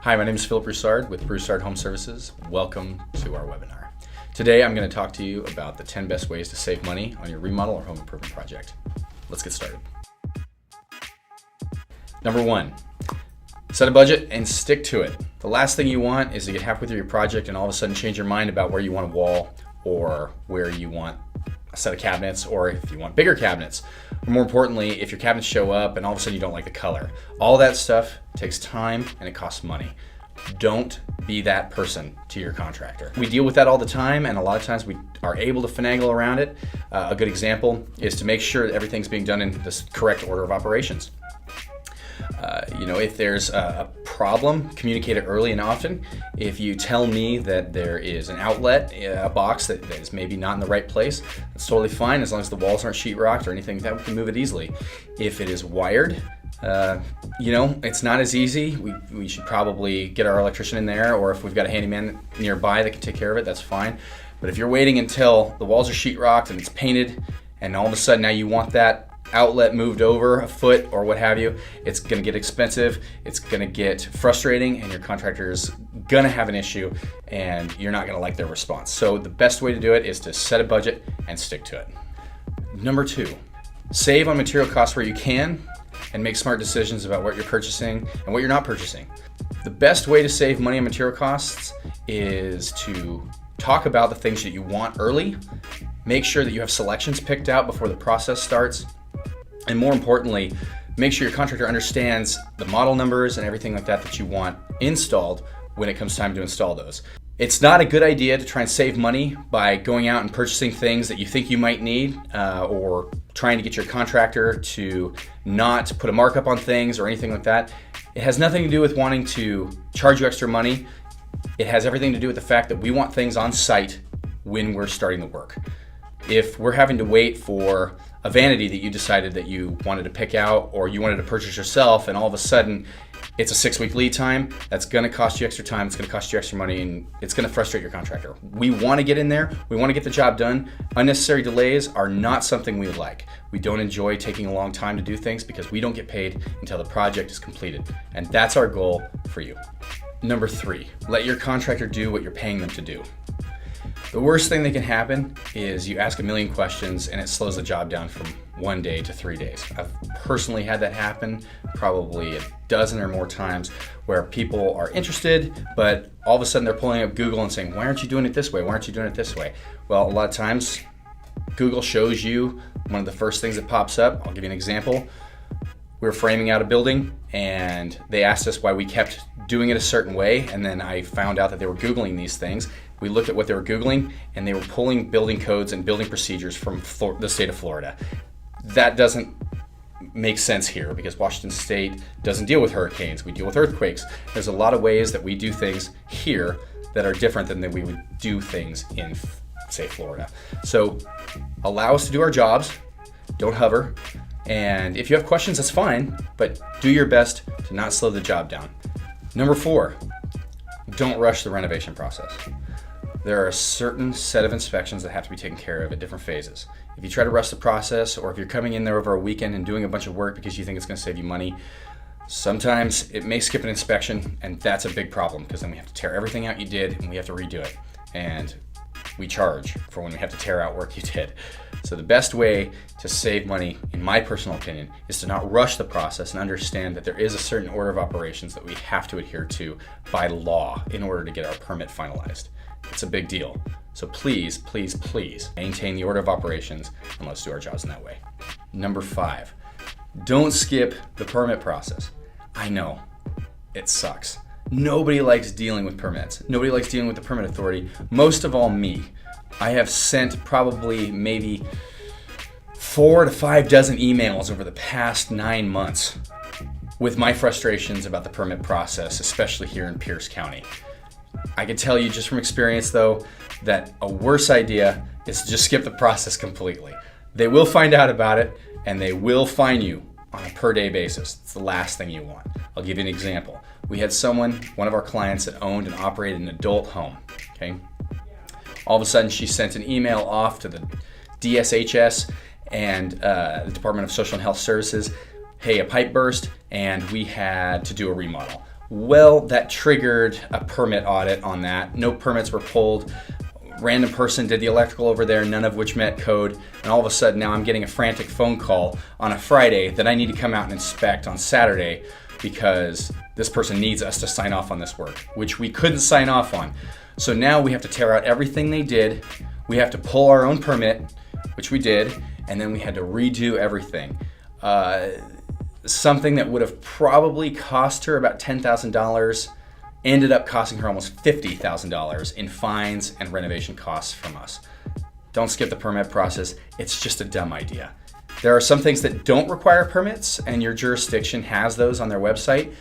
Hi, my name is Philip Broussard with Broussard Home Services. Welcome to our webinar. Today I'm going to talk to you about the 10 best ways to save money on your remodel or home improvement project. Let's get started. Number 1, set a budget and stick to it. The last thing you want is to get halfway through your project and all of a sudden change your mind about where you want a wall or where you want a set of cabinets, or if you want bigger cabinets. Or more importantly, if your cabinets show up and all of a sudden you don't like the color. All that stuff takes time and it costs money. Don't be that person to your contractor. We deal with that all the time, and a lot of times we are able to finagle around it. A good example is to make sure that everything's being done in the correct order of operations. If there's a problem, communicate it early and often. If you tell me that there is an outlet, a box that is maybe not in the right place, that's totally fine as long as the walls aren't sheetrocked or anything like that, we can move it easily. If it is wired, it's not as easy. We should probably get our electrician in there, or if we've got a handyman nearby that can take care of it, that's fine. But if you're waiting until the walls are sheetrocked and it's painted, and all of a sudden now you want that outlet moved over a foot or what have you, it's going to get expensive, it's going to get frustrating, and your contractor is going to have an issue and you're not going to like their response. So the best way to do it is to set a budget and stick to it. Number 2, save on material costs where you can and make smart decisions about what you're purchasing and what you're not purchasing. The best way to save money on material costs is to talk about the things that you want early, make sure that you have selections picked out before the process starts, and more importantly, make sure your contractor understands the model numbers and everything like that that you want installed when it comes time to install those. It's not a good idea to try and save money by going out and purchasing things that you think you might need, or trying to get your contractor to not put a markup on things or anything like that. It has nothing to do with wanting to charge you extra money. It has everything to do with the fact that we want things on site when we're starting the work. If we're having to wait for a vanity that you decided that you wanted to pick out or you wanted to purchase yourself, and all of a sudden it's a 6-week lead time, that's going to cost you extra time, it's going to cost you extra money, and it's going to frustrate your contractor. We want to get in there, we want to get the job done. Unnecessary delays are not something we like. We don't enjoy taking a long time to do things because we don't get paid until the project is completed, and that's our goal for you. Number 3, let your contractor do what you're paying them to do. The worst thing that can happen is you ask a million questions and it slows the job down from 1 day to 3 days. I've personally had that happen probably a dozen or more times, where people are interested, but all of a sudden they're pulling up Google and saying, why aren't you doing it this way? Why aren't you doing it this way? Well, a lot of times Google shows you one of the first things that pops up. I'll give you an example. We were framing out a building and they asked us why we kept doing it a certain way, and then I found out that they were Googling these things. We looked at what they were Googling, and they were pulling building codes and building procedures from the state of Florida. That doesn't make sense here because Washington State doesn't deal with hurricanes. We deal with earthquakes. There's a lot of ways that we do things here that are different than that we would do things in, say, Florida. So allow us to do our jobs. Don't hover. And if you have questions, that's fine, but do your best to not slow the job down. Number 4, don't rush the renovation process. There are a certain set of inspections that have to be taken care of at different phases. If you try to rush the process, or if you're coming in there over a weekend and doing a bunch of work because you think it's going to save you money, sometimes it may skip an inspection, and that's a big problem because then we have to tear everything out you did and we have to redo it. And we charge for when we have to tear out work you did. So the best way to save money, in my personal opinion, is to not rush the process and understand that there is a certain order of operations that we have to adhere to by law in order to get our permit finalized. It's a big deal. So please, please, please maintain the order of operations and let's do our jobs in that way. Number 5, don't skip the permit process. I know, it sucks. Nobody likes dealing with permits. Nobody likes dealing with the permit authority, most of all me. I have sent probably maybe 4 to 5 dozen emails over the past 9 months with my frustrations about the permit process, especially here in Pierce County. I can tell you just from experience though, that a worse idea is to just skip the process completely. They will find out about it and they will fine you on a per day basis. It's the last thing you want. I'll give you an example. We had one of our clients that owned and operated an adult home, okay? All of a sudden she sent an email off to the DSHS and the Department of Social and Health Services. Hey, a pipe burst and we had to do a remodel. Well, that triggered a permit audit on that. No permits were pulled. Random person did the electrical over there, none of which met code, and all of a sudden now I'm getting a frantic phone call on a Friday that I need to come out and inspect on Saturday because this person needs us to sign off on this work, which we couldn't sign off on. So now we have to tear out everything they did, we have to pull our own permit, which we did, and then we had to redo everything. Something that would have probably cost her about $10,000 ended up costing her almost $50,000 in fines and renovation costs from us. Don't skip the permit process. It's just a dumb idea. There are some things that don't require permits, and your jurisdiction has those on their website,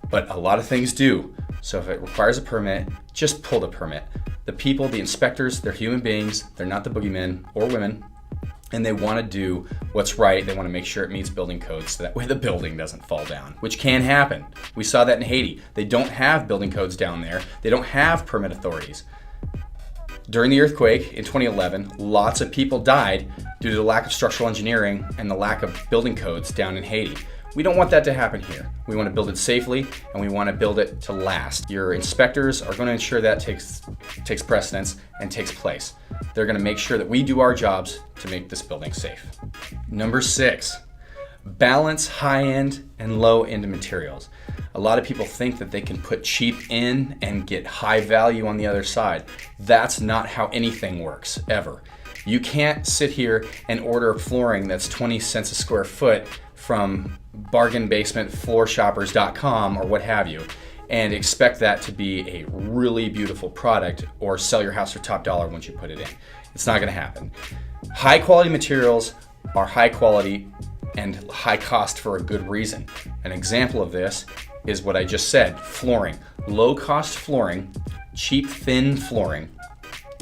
but a lot of things do. So if it requires a permit, just pull the permit. The people, the inspectors, they're human beings. They're not the boogeymen or women, and they want to do what's right. They want to make sure it meets building codes so that way the building doesn't fall down, which can happen. We saw that in Haiti. They don't have building codes down there. They don't have permit authorities. During the earthquake in 2011, lots of people died due to the lack of structural engineering and the lack of building codes down in Haiti. We don't want that to happen here. We want to build it safely, and we want to build it to last. Your inspectors are going to ensure that takes precedence and takes place. They're going to make sure that we do our jobs to make this building safe. Number 6, balance high-end and low-end materials. A lot of people think that they can put cheap in and get high value on the other side. That's not how anything works, ever. You can't sit here and order flooring that's 20 cents a square foot from bargainbasementfloorshoppers.com or what have you, and expect that to be a really beautiful product or sell your house for top dollar once you put it in. It's not going to happen. High quality materials are high quality and high cost for a good reason. An example of this is what I just said, flooring. Low cost flooring, cheap thin flooring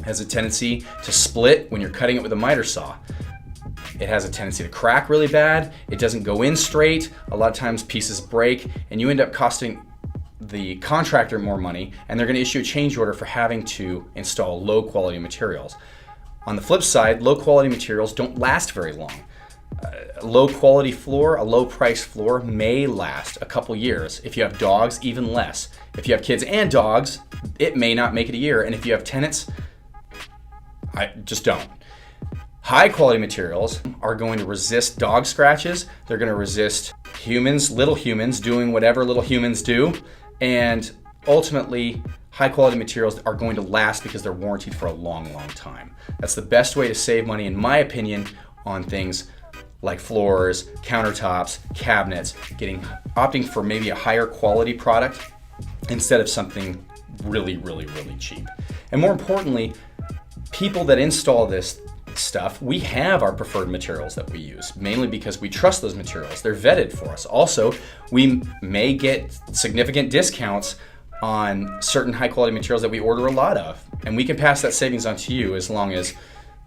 has a tendency to split when you're cutting it with a miter saw. It has a tendency to crack really bad. It doesn't go in straight. A lot of times pieces break, and you end up costing the contractor more money, and they're going to issue a change order for having to install low quality materials. On the flip side, low quality materials don't last very long. A low quality floor, a low price floor may last a couple years. If you have dogs, even less. If you have kids and dogs, it may not make it a year. And if you have tenants, I just don't. High quality materials are going to resist dog scratches. They're going to resist humans, little humans doing whatever little humans do. And ultimately, high quality materials are going to last because they're warranted for a long, long time. That's the best way to save money, in my opinion, on things like floors, countertops, cabinets, opting for maybe a higher quality product instead of something really, really, really cheap. And more importantly, people that install this stuff, we have our preferred materials that we use, mainly because we trust those materials. They're vetted for us. Also, we may get significant discounts on certain high quality materials that we order a lot of, and we can pass that savings on to you as long as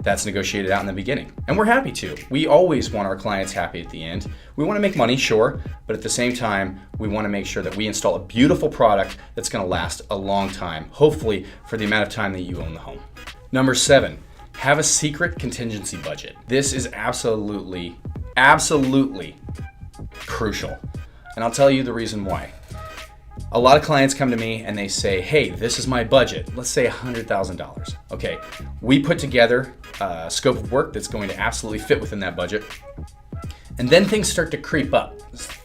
that's negotiated out in the beginning. And we're happy to. We always want our clients happy at the end. We want to make money, sure, but at the same time, we want to make sure that we install a beautiful product that's going to last a long time, hopefully for the amount of time that you own the home. Number 7, have a secret contingency budget. This is absolutely crucial. And I'll tell you the reason why. A lot of clients come to me and they say, hey, this is my budget. Let's say $100,000. Okay, we put together a scope of work that's going to absolutely fit within that budget. And then things start to creep up.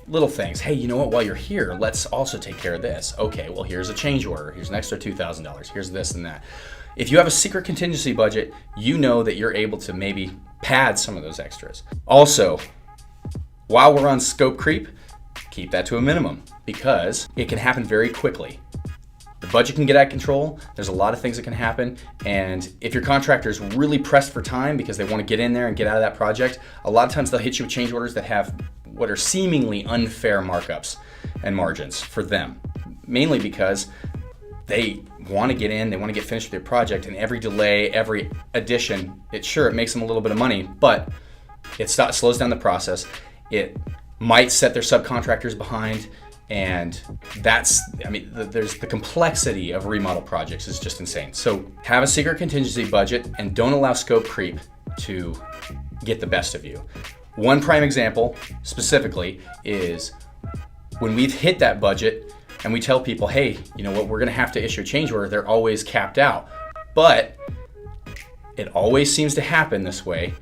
Little things. Hey, you know what? While you're here, let's also take care of this. Okay, well, here's a change order. Here's an extra $2,000. Here's this and that. If you have a secret contingency budget, you know that you're able to maybe pad some of those extras. Also, while we're on scope creep, keep that to a minimum because it can happen very quickly. The budget can get out of control. There's a lot of things that can happen. And if your contractor is really pressed for time because they want to get in there and get out of that project, a lot of times they'll hit you with change orders that have what are seemingly unfair markups and margins for them, mainly because they want to get in, they want to get finished with their project, and every delay, every addition, it makes them a little bit of money, but it slows down the process. It might set their subcontractors behind, and there's the complexity of remodel projects is just insane. So have a secret contingency budget and don't allow scope creep to get the best of you. One prime example specifically is when we've hit that budget, and we tell people, hey, you know what, we're gonna have to issue a change order. They're always capped out. But it always seems to happen this way.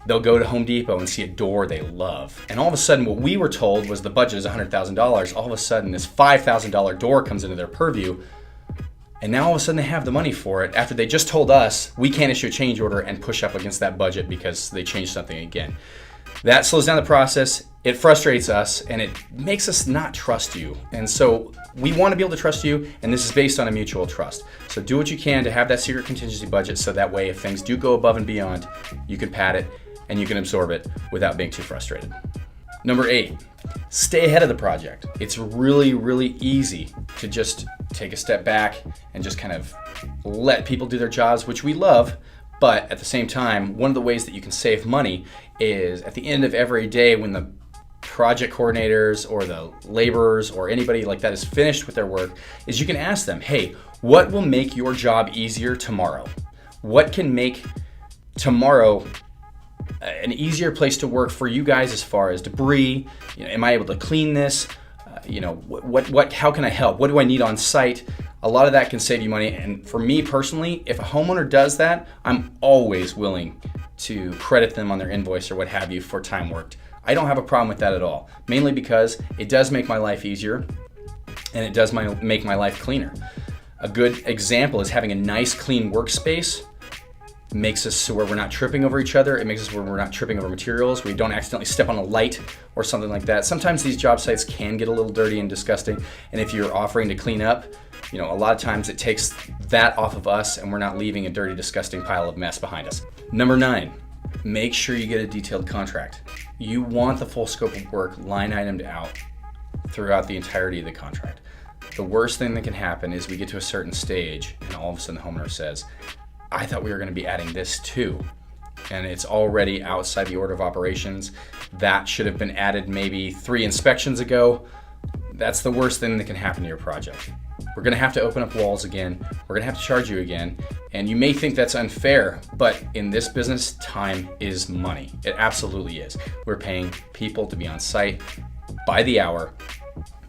They'll go to Home Depot and see a door they love. And all of a sudden, what we were told was the budget is $100,000. All of a sudden, this $5,000 door comes into their purview. And now all of a sudden they have the money for it after they just told us we can't issue a change order and push up against that budget because they changed something again. That slows down the process. It frustrates us and it makes us not trust you. And so we want to be able to trust you, and this is based on a mutual trust. So do what you can to have that secret contingency budget so that way if things do go above and beyond, you can pad it and you can absorb it without being too frustrated. Number 8, stay ahead of the project. It's really, really easy to just take a step back and just kind of let people do their jobs, which we love. But at the same time, one of the ways that you can save money is at the end of every day when the project coordinators or the laborers or anybody like that is finished with their work, is you can ask them, hey, what will make your job easier tomorrow? What can make tomorrow an easier place to work for you guys as far as debris? You know, am I able to clean this? How can I help? What do I need on site? A lot of that can save you money. And for me personally, if a homeowner does that, I'm always willing to credit them on their invoice or what have you for time worked. I don't have a problem with that at all, mainly because it does make my life easier and it does make my life cleaner. A good example is having a nice clean workspace makes us so where we're not tripping over each other. It makes us where we're not tripping over materials. We don't accidentally step on a light or something like that. Sometimes these job sites can get a little dirty and disgusting. And if you're offering to clean up, a lot of times it takes that off of us and we're not leaving a dirty, disgusting pile of mess behind us. Number 9, make sure you get a detailed contract. You want the full scope of work line itemed out throughout the entirety of the contract. The worst thing that can happen is we get to a certain stage and all of a sudden the homeowner says, I thought we were going to be adding this too. And it's already outside the order of operations. That should have been added maybe 3 inspections ago. That's the worst thing that can happen to your project. We're going to have to open up walls again. We're going to have to charge you again. And you may think that's unfair, but in this business, time is money. It absolutely is. We're paying people to be on site by the hour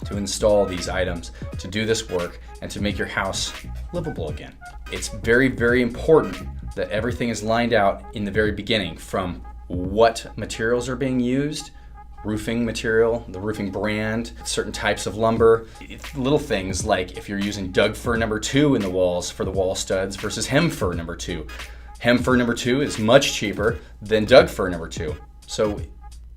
to install these items, to do this work, and to make your house livable again. It's very, very important that everything is lined out in the very beginning, from what materials are being used, roofing material, the roofing brand, certain types of lumber, little things like if you're using Doug fir number 2 in the walls for the wall studs versus hem fir number 2. Hem fir number 2 is much cheaper than Doug fir number 2. So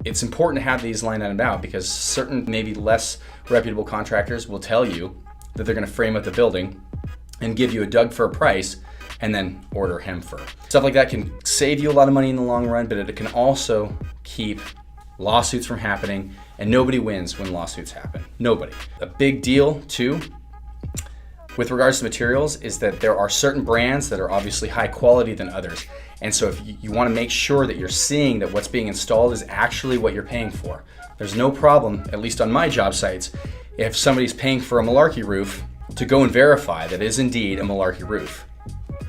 it's important to have these lined out because certain maybe less reputable contractors will tell you that they're going to frame up the building and give you a Doug fir price and then order hem fir. Stuff like that can save you a lot of money in the long run, but it can also keep lawsuits from happening, and nobody wins when lawsuits happen. Nobody. A big deal too with regards to materials is that there are certain brands that are obviously high quality than others. And so if you want to make sure that you're seeing that what's being installed is actually what you're paying for. There's no problem, at least on my job sites, if somebody's paying for a malarkey roof, to go and verify that it is indeed a malarkey roof.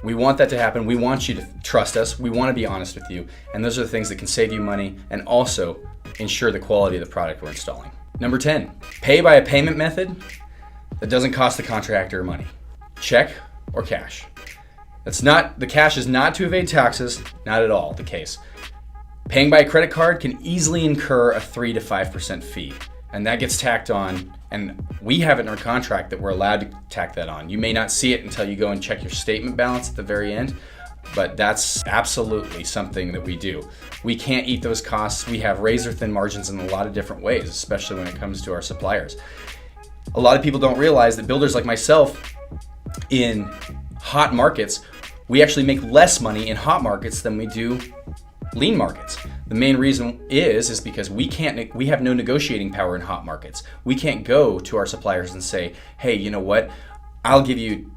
We want that to happen. We want you to trust us. We want to be honest with you. And those are the things that can save you money and also ensure the quality of the product we're installing. Number 10, pay by a payment method that doesn't cost the contractor money. Check or cash. The cash is not to evade taxes, not at all the case. Paying by a credit card can easily incur a 3 to 5% fee, and that gets tacked on, and we have it in our contract that we're allowed to tack that on. You may not see it until you go and check your statement balance at the very end, but that's absolutely something that we do. We can't eat those costs. We have razor thin margins in a lot of different ways, especially when it comes to our suppliers. A lot of people don't realize that builders like myself in hot markets, we actually make less money in hot markets than we do lean markets. The main reason is because we have no negotiating power in hot markets. We can't go to our suppliers and say, hey, you know what? I'll give you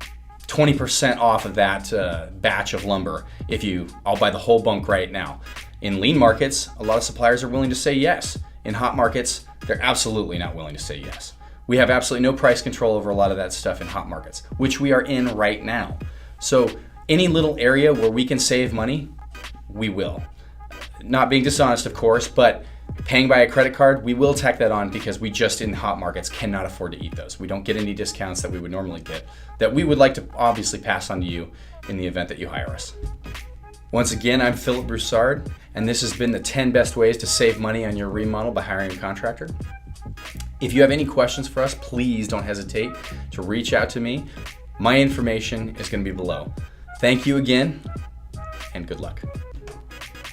20% off of that batch of lumber I'll buy the whole bunk right now. In lean markets, a lot of suppliers are willing to say yes. In hot markets, they're absolutely not willing to say yes. We have absolutely no price control over a lot of that stuff in hot markets, which we are in right now. So any little area where we can save money, we will. Not being dishonest, of course, but Paying by a credit card, we will tack that on because we just in hot markets cannot afford to eat those. We don't get any discounts that we would normally get that we would like to obviously pass on to you in the event that you hire us. Once again, I'm Philip Broussard, and this has been the 10 best ways to save money on your remodel by hiring a contractor. If you have any questions for us, please don't hesitate to reach out to me. My information is going to be below. Thank you again, and good luck.